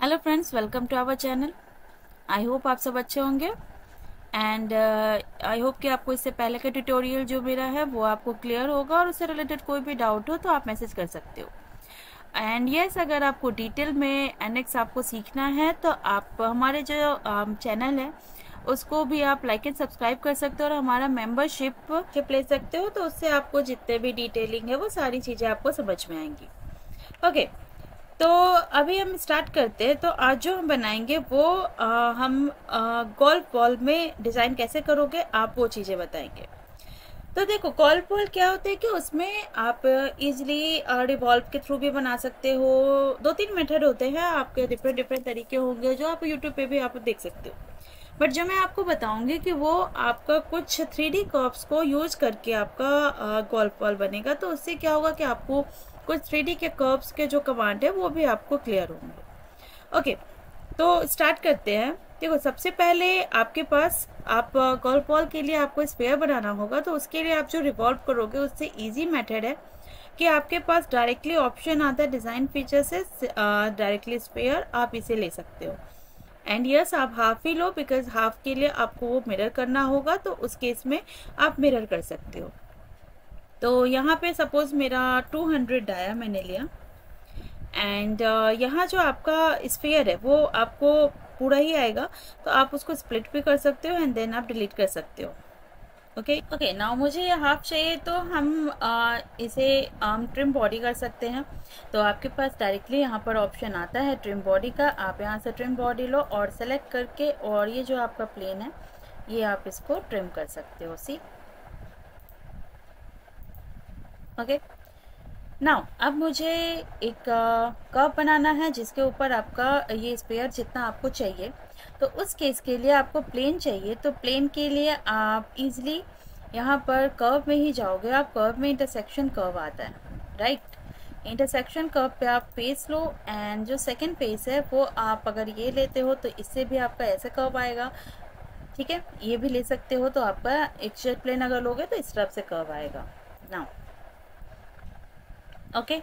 Hello friends, welcome to our channel. I hope आप सब अच्छे होंगे एंड आई होप कि आपको इससे पहले का ट्यूटोरियल जो मेरा है वो आपको क्लियर होगा और उससे रिलेटेड कोई भी डाउट हो तो आप मैसेज कर सकते हो। एंड यस, अगर आपको डिटेल में एनएक्स आपको सीखना है तो आप हमारे जो चैनल है उसको भी आप लाइक एंड सब्सक्राइब कर सकते हो और हमारा मेंबरशिप ले सकते हो, तो उससे आपको जितने भी डिटेलिंग है वो सारी चीज़ें आपको समझ में आएंगी। ओके, तो अभी हम स्टार्ट करते हैं। तो आज जो हम बनाएंगे वो हम गोल्फ बॉल में डिज़ाइन कैसे करोगे आप वो चीज़ें बताएंगे। तो देखो, गोल्फ बॉल क्या होता है कि उसमें आप इजीली रिवॉल्व के थ्रू भी बना सकते हो। 2-3 मेथड होते हैं, आपके डिफरेंट डिफरेंट तरीके होंगे जो आप यूट्यूब पे भी आप देख सकते हो। बट जो मैं आपको बताऊंगी कि वो आपका कुछ 3D कर्व्स को यूज करके आपका गोल्फ बॉल बनेगा। तो उससे क्या होगा कि आपको कुछ 3D के कर्व्स के जो कमांड है वो भी आपको क्लियर होंगे। ओके, तो स्टार्ट करते हैं। देखो, सबसे पहले आपके पास आप गोल्फ बॉल के लिए आपको स्फीयर बनाना होगा। तो उसके लिए आप जो रिवॉल्व करोगे उससे इजी मेथड है कि आपके पास डायरेक्टली ऑप्शन आता है डिज़ाइन फीचर से डायरेक्टली स्फीयर आप इसे ले सकते हो। एंड यस, आप half he low because half के लिए आपको वो मिरर करना होगा, तो उस केस में आप मिरर कर सकते हो। तो यहाँ पे सपोज मेरा 200 डाया मैंने लिया एंड यहाँ जो आपका स्फीयर है वो आपको पूरा ही आएगा, तो आप उसको स्प्लिट भी कर सकते हो एंड देन आप डिलीट कर सकते हो। ओके ओके, नाउ मुझे ये हाफ चाहिए तो हम इसे ट्रिम बॉडी कर सकते हैं। तो आपके पास डायरेक्टली यहाँ पर ऑप्शन आता है ट्रिम बॉडी का। आप यहाँ से ट्रिम बॉडी लो और सेलेक्ट करके, और ये जो आपका प्लेन है ये आप इसको ट्रिम कर सकते हो। सी ओके, नाउ अब मुझे एक कर्व बनाना है जिसके ऊपर आपका ये स्पेयर जितना आपको चाहिए। तो उस केस के लिए आपको प्लेन चाहिए। तो प्लेन के लिए आप इजीली यहाँ पर कर्व में ही जाओगे। आप कर्व में इंटरसेक्शन कर्व आता है, राइट। इंटरसेक्शन कर्व पे आप फेस लो एंड जो सेकंड फेस है वो आप अगर ये लेते हो तो इससे भी आपका ऐसे कर्व आएगा, ठीक है। ये भी ले सकते हो, तो आपका एक्चुअल प्लेन अगर लोगे तो इस तरफ से कर्व आएगा। नाउ ओके,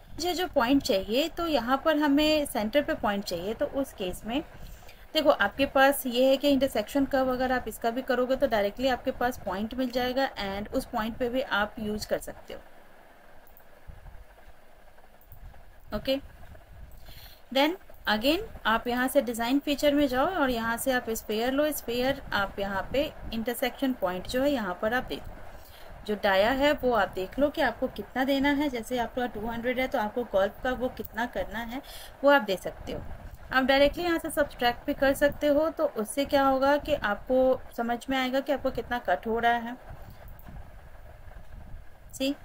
मुझे जो पॉइंट चाहिए तो यहाँ पर हमें सेंटर पे पॉइंट चाहिए। तो उस केस में देखो, आपके पास ये है कि इंटरसेक्शन कर्व अगर आप इसका भी करोगे तो डायरेक्टली आपके पास पॉइंट मिल जाएगा एंड उस पॉइंट पे भी आप यूज कर सकते हो। ओके, देन अगेन आप यहाँ से डिज़ाइन फीचर में जाओ और यहाँ से आप स्फीयर लो। स्फीयर आप यहाँ पे इंटरसेक्शन पॉइंट जो है यहाँ पर आप देखो, जो डाया है वो आप देख लो कि आपको कितना देना है। जैसे आपका 200 है तो आपको गोल्फ का वो कितना करना है वो आप दे सकते हो। आप डायरेक्टली यहाँ से सब्सट्रैक्ट भी कर सकते हो। तो उससे क्या होगा कि आपको समझ में आएगा कि आपको कितना कट हो रहा है। सी,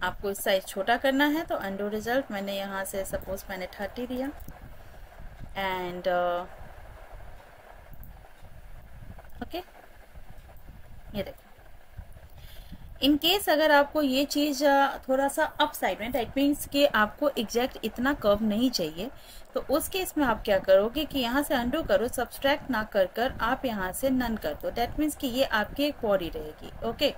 आपको इस साइज छोटा करना है तो अंडू रिजल्ट मैंने यहाँ से सपोज मैंने 30 दिया एंड ओके, ये देखो। इन केस अगर आपको ये चीज़ थोड़ा सा अप साइड में, दैट मीन्स कि आपको एग्जैक्ट इतना कर्व नहीं चाहिए, तो उस केस में आप क्या करोगे कि यहाँ से अंडू करो, सब्सट्रैक्ट ना कर कर आप यहाँ से नन कर दो। दैट मीन्स कि ये आपकी एक बॉडी रहेगी। ओके,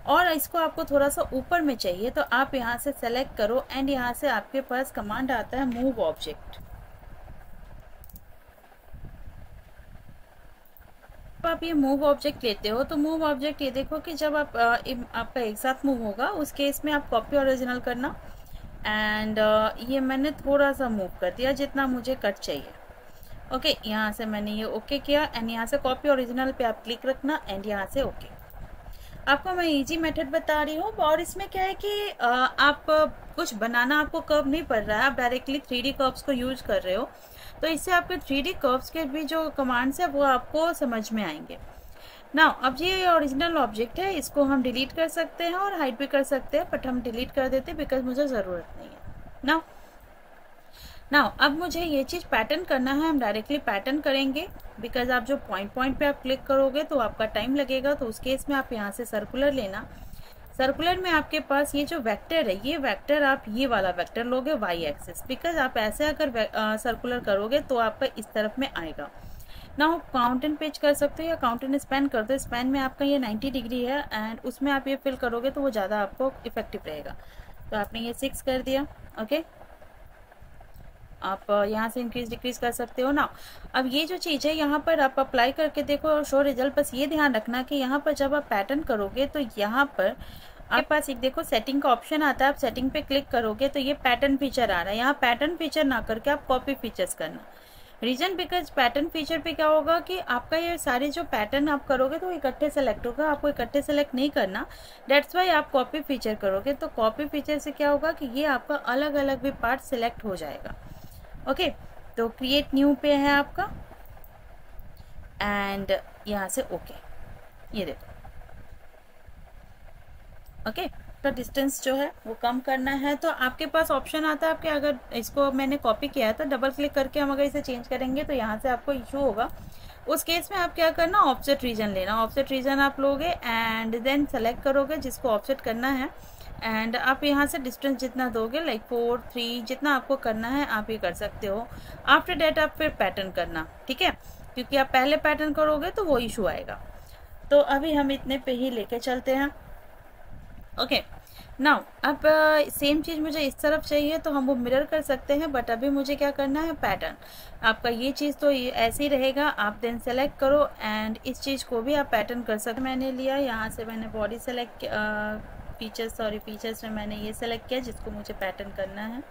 और इसको आपको थोड़ा सा ऊपर में चाहिए तो आप यहाँ से सेलेक्ट करो एंड यहाँ से आपके पास कमांड आता है मूव ऑब्जेक्ट। आप ये मूव ऑब्जेक्ट लेते हो तो मूव ऑब्जेक्ट ये देखो कि जब आप आपका एक साथ मूव होगा उस केस में आप कॉपी ओरिजिनल करना एंड ये मैंने थोड़ा सा मूव कर दिया जितना मुझे कट चाहिए। ओके, यहाँ से मैंने ये ओके किया एंड यहाँ से कॉपी ओरिजिनल पे आप क्लिक रखना एंड यहाँ से ओके। आपको मैं इजी मेथड बता रही हूँ और इसमें क्या है कि आप कुछ बनाना आपको कर्व नहीं पड़ रहा है, आप डायरेक्टली 3D कर्व्स को यूज कर रहे हो। तो इससे आपके 3D कर्व्स के भी जो कमांड्स है वो आपको समझ में आएंगे। नाउ अब ये ओरिजिनल ऑब्जेक्ट है, इसको हम डिलीट कर सकते हैं और हाइड भी कर सकते हैं, बट हम डिलीट कर देते हैं बिकॉज मुझे ज़रूरत नहीं है। नाउ अब मुझे ये चीज़ पैटर्न करना है। हम डायरेक्टली पैटर्न करेंगे बिकॉज आप जो पॉइंट पे आप क्लिक करोगे तो आपका टाइम लगेगा। तो उस केस में आप यहाँ से सर्कुलर लेना। सर्कुलर में आपके पास ये जो वेक्टर है, ये वेक्टर आप ये वाला वेक्टर लोगे वाई एक्सिस, बिकॉज आप ऐसे अगर सर्कुलर करोगे तो आपका इस तरफ में आएगा। ना काउंटेन पेज कर सकते हो या काउंटेन स्पैन कर दो। स्पैन में आपका ये 90 डिग्री है एंड उसमें आप ये फिल करोगे तो वो ज़्यादा आपको इफेक्टिव रहेगा। तो आपने ये 6 कर दिया। ओके, आप यहाँ से इंक्रीज डिक्रीज कर सकते हो ना। अब ये जो चीज़ है यहाँ पर आप अप्लाई करके देखो और शो रिजल्ट। बस ये ध्यान रखना कि यहाँ पर जब आप पैटर्न करोगे तो यहाँ पर आपके पास एक देखो सेटिंग का ऑप्शन आता है। आप सेटिंग पे क्लिक करोगे तो ये पैटर्न फीचर आ रहा है। यहाँ पैटर्न फीचर ना करके आप कॉपी फीचर्स करना। रीजन बिकॉज पैटर्न फीचर पे क्या होगा कि आपका ये सारे जो पैटर्न आप करोगे तो इकट्ठे सेलेक्ट होगा, आपको इकट्ठे सेलेक्ट नहीं करना। डेट्स वाई आप कॉपी फीचर करोगे। तो कॉपी फीचर से क्या होगा कि ये आपका अलग अलग भी पार्ट सिलेक्ट हो जाएगा। ओके, तो क्रिएट न्यू पे है आपका एंड यहाँ से ओके, ये देखो। ओके, तो डिस्टेंस जो है वो कम करना है तो आपके पास ऑप्शन आता है आपके, अगर इसको मैंने कॉपी किया है तो डबल क्लिक करके हम अगर इसे चेंज करेंगे तो यहाँ से आपको इशू होगा। उस केस में आप क्या करना, ऑफसेट रीजन लेना। ऑफसेट रीजन आप लोगे एंड देन सेलेक्ट करोगे जिसको ऑफसेट करना है एंड आप यहाँ से डिस्टेंस जितना दोगे लाइक 4, 3 जितना आपको करना है आप ये कर सकते हो। आफ्टर डेट आप फिर पैटर्न करना, ठीक है, क्योंकि आप पहले पैटर्न करोगे तो वो इशू आएगा। तो अभी हम इतने पे ही लेके चलते हैं। ओके, नाउ अब सेम चीज़ मुझे इस तरफ चाहिए तो हम वो मिरर कर सकते हैं, बट अभी मुझे क्या करना है, पैटर्न। आपका ये चीज़ तो ये ऐसे ही रहेगा, आप देन सेलेक्ट करो एंड इस चीज़ को भी आप पैटर्न कर सकते। मैंने लिया यहाँ से, मैंने बॉडी सेलेक्ट फीचर्स में मैंने ये सेलेक्ट किया जिसको मुझे पैटर्न करना है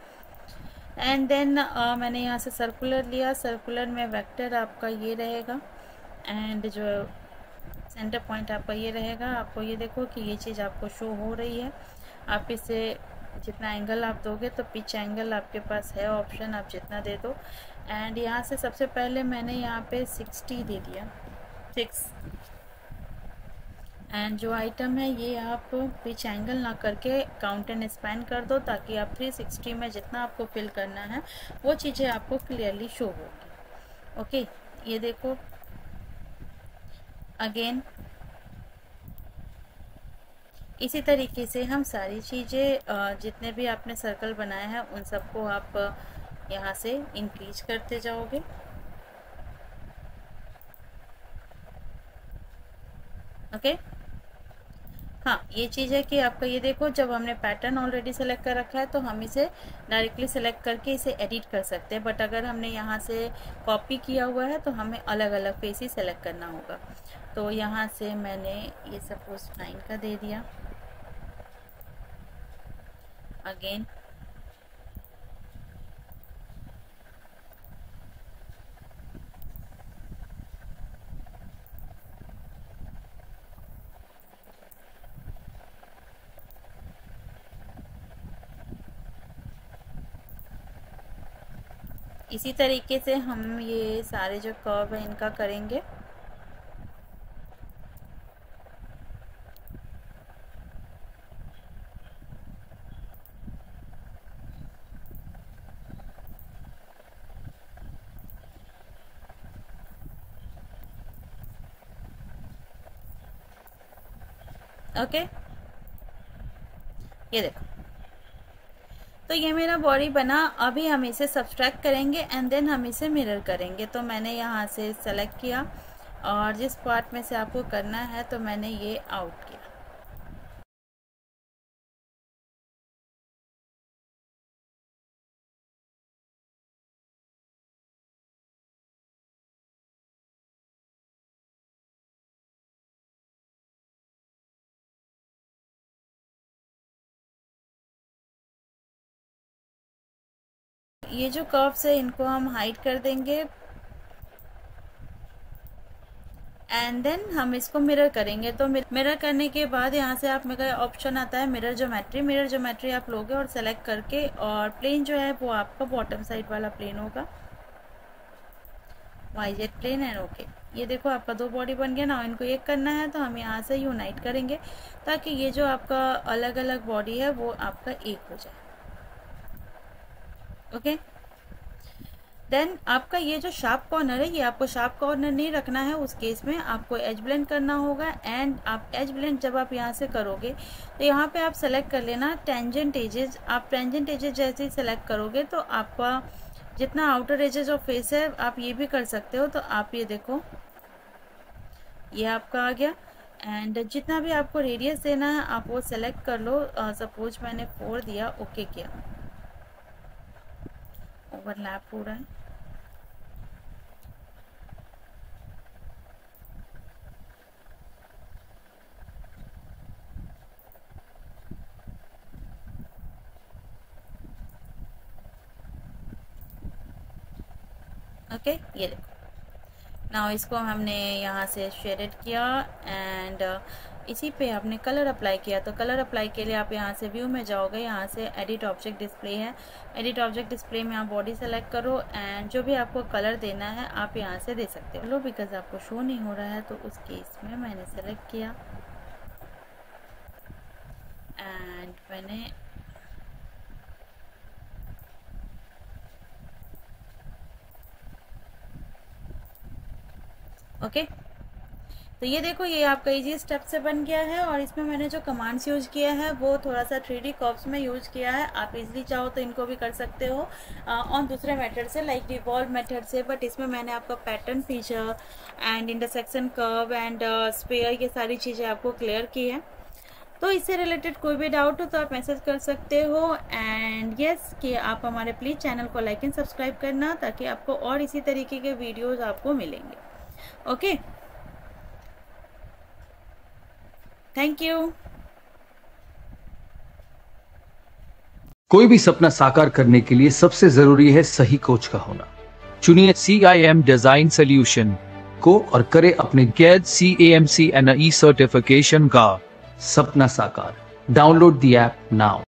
एंड देन मैंने यहाँ से सर्कुलर लिया। सर्कुलर में वेक्टर आपका ये रहेगा एंड जो सेंटर पॉइंट आपका ये रहेगा। आपको ये देखो कि ये चीज़ आपको शो हो रही है। आप इसे जितना एंगल आप दोगे तो पिच एंगल आपके पास है ऑप्शन, आप जितना दे दो एंड यहाँ से सबसे पहले मैंने यहाँ पे 60 दे दिया, 6 एंड जो आइटम है ये आप पिच एंगल ना करके काउंट एंड स्पैन कर दो ताकि आप 360 में जितना आपको फिल करना है वो चीज़ें आपको क्लियरली शो होगी। ओके, ये देखो अगेन इसी तरीके से हम सारी चीज़ें जितने भी आपने सर्कल बनाए हैं उन सबको आप यहाँ से इंक्रीज करते जाओगे। ओके, हाँ ये चीज़ है कि आपका ये देखो जब हमने पैटर्न ऑलरेडी सेलेक्ट कर रखा है तो हम इसे डायरेक्टली सेलेक्ट करके इसे एडिट कर सकते हैं, बट अगर हमने यहाँ से कॉपी किया हुआ है तो हमें अलग अलग फेस ही सेलेक्ट करना होगा। तो यहाँ से मैंने ये सपोज 9 का दे दिया। अगेन इसी तरीके से हम ये सारे जो कर्व है इनका करेंगे। ओके, ये देखो तो ये मेरा बॉडी बना। अभी हम इसे सब्सट्रैक्ट करेंगे एंड देन हम इसे मिरर करेंगे। तो मैंने यहाँ से सेलेक्ट किया और जिस पार्ट में से आपको करना है तो मैंने ये आउट किया। ये जो कर्व्स है इनको हम हाइड कर देंगे एंड देन हम इसको मिरर करेंगे। तो मिरर करने के बाद यहाँ से आप मेरा ऑप्शन आता है मिरर ज्योमेट्री। मिरर ज्योमेट्री आप लोगे और सेलेक्ट करके और प्लेन जो है वो आपका बॉटम साइड वाला प्लेन होगा, YZ प्लेन एंड ओके। ये देखो आपका 2 बॉडी बन गया ना। इनको एक करना है तो हम यहाँ से यूनाइट करेंगे ताकि ये जो आपका अलग अलग बॉडी है वो आपका एक हो जाए। ओके, देन आपका ये जो शार्प कॉर्नर है ये आपको शार्प कॉर्नर नहीं रखना है। उस केस में आपको एज ब्लेंड करना होगा एंड आप एज ब्लेंड जब आप यहाँ से करोगे तो यहाँ पे आप सेलेक्ट कर लेना टेंजेंट एजेस। आप टेंजेंट एजेस जैसे ही सेलेक्ट करोगे तो आपका जितना आउटर एजेस ऑफ फेस है आप ये भी कर सकते हो। तो आप ये देखो, ये आपका आ गया। एंड जितना भी आपको रेडियस देना है आप वो सेलेक्ट कर लो। सपोज मैंने 4 दिया, ओके किया, ओवरलैप हो रहा है। ओके ये देखो, नाउ इसको हमने यहाँ से शेडेड किया एंड इसी पे आपने कलर अप्लाई किया। तो कलर अप्लाई के लिए आप यहाँ से व्यू में जाओगे, यहाँ से एडिट ऑब्जेक्ट डिस्प्ले है, एडिट ऑब्जेक्ट डिस्प्ले में आप बॉडी सेलेक्ट करो एंड जो भी आपको कलर देना है आप यहाँ से दे सकते हो। लो बिकॉज आपको शो नहीं हो रहा है तो उस केस में मैंने सेलेक्ट किया एंड मैंने ओके तो ये देखो, ये आपका इजी स्टेप से बन गया है। और इसमें मैंने जो कमांड्स यूज किया है वो थोड़ा सा 3D कर्व्स में यूज किया है। आप इजीली चाहो तो इनको भी कर सकते हो और दूसरे मेथड से, लाइक रिवॉल्व मेथड से, बट इसमें मैंने आपका pattern feature and intersection curve and sphere, ये सारी चीज़ें आपको क्लियर की है। तो इससे रिलेटेड कोई भी डाउट हो तो आप मैसेज कर सकते हो। एंड यस कि आप हमारे प्लीज़ चैनल को लाइक एंड सब्सक्राइब करना, ताकि आपको और इसी तरीके के वीडियोज़ आपको मिलेंगे। Okay, thank you. कोई भी सपना साकार करने के लिए सबसे जरूरी है सही कोच का होना। चुनिए CIM डिजाइन सॉल्यूशन को और करें अपने GATE CAMC NE सर्टिफिकेशन का सपना साकार। Download the app now.